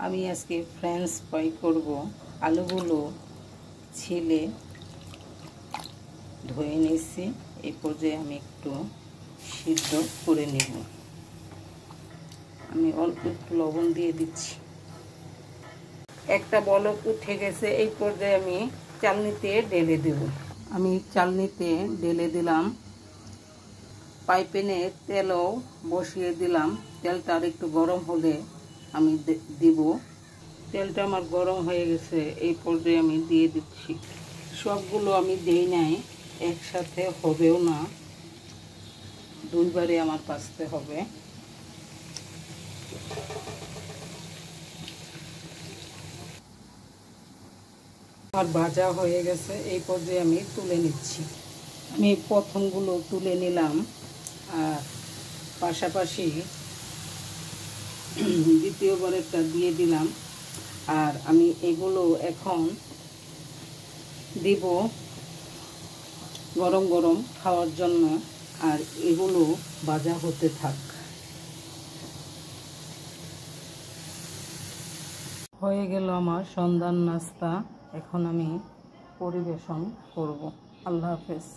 আমি আজকে French fry করব। আলুগুলো ছিলে ধুয়ে নিয়েছি। এই পর্যায়ে আমি একটু সিদ্ধ করে নেব। আমি অল্প একটু লবণ দিয়ে দিচ্ছি। একটা বলক উঠে গেছে। এই পর্যায়ে আমি চালনিতে ঢেলে দেব। আমি চালনিতে ঢেলে দিলাম। পাইপ্যানে তেলও বসিয়ে দিলাম। তেলটা আর একটু গরম হলে আমি দিব। তেলটা আমার গরম হয়ে গেছে। এই পর্যায়ে আমি দিয়ে দিচ্ছি। সবগুলো আমি দেই নাই, একসাথে হবেও না, দুইবারে আমার ভাজতে হবে। আমার ভাজা হয়ে গেছে। এই পর্যায়ে আমি তুলে নিচ্ছি। আমি প্রথমগুলো তুলে নিলাম আর পাশাপাশি দ্বিতীয়বার একটা দিয়ে দিলাম। আর আমি এগুলো এখন দিব গরম গরম খাওয়ার জন্য। আর এগুলো ভাজা হতে থাক। হয়ে গেল আমার সন্ধ্যার নাস্তা। এখন আমি পরিবেশন করব। আল্লাহ হাফেজ।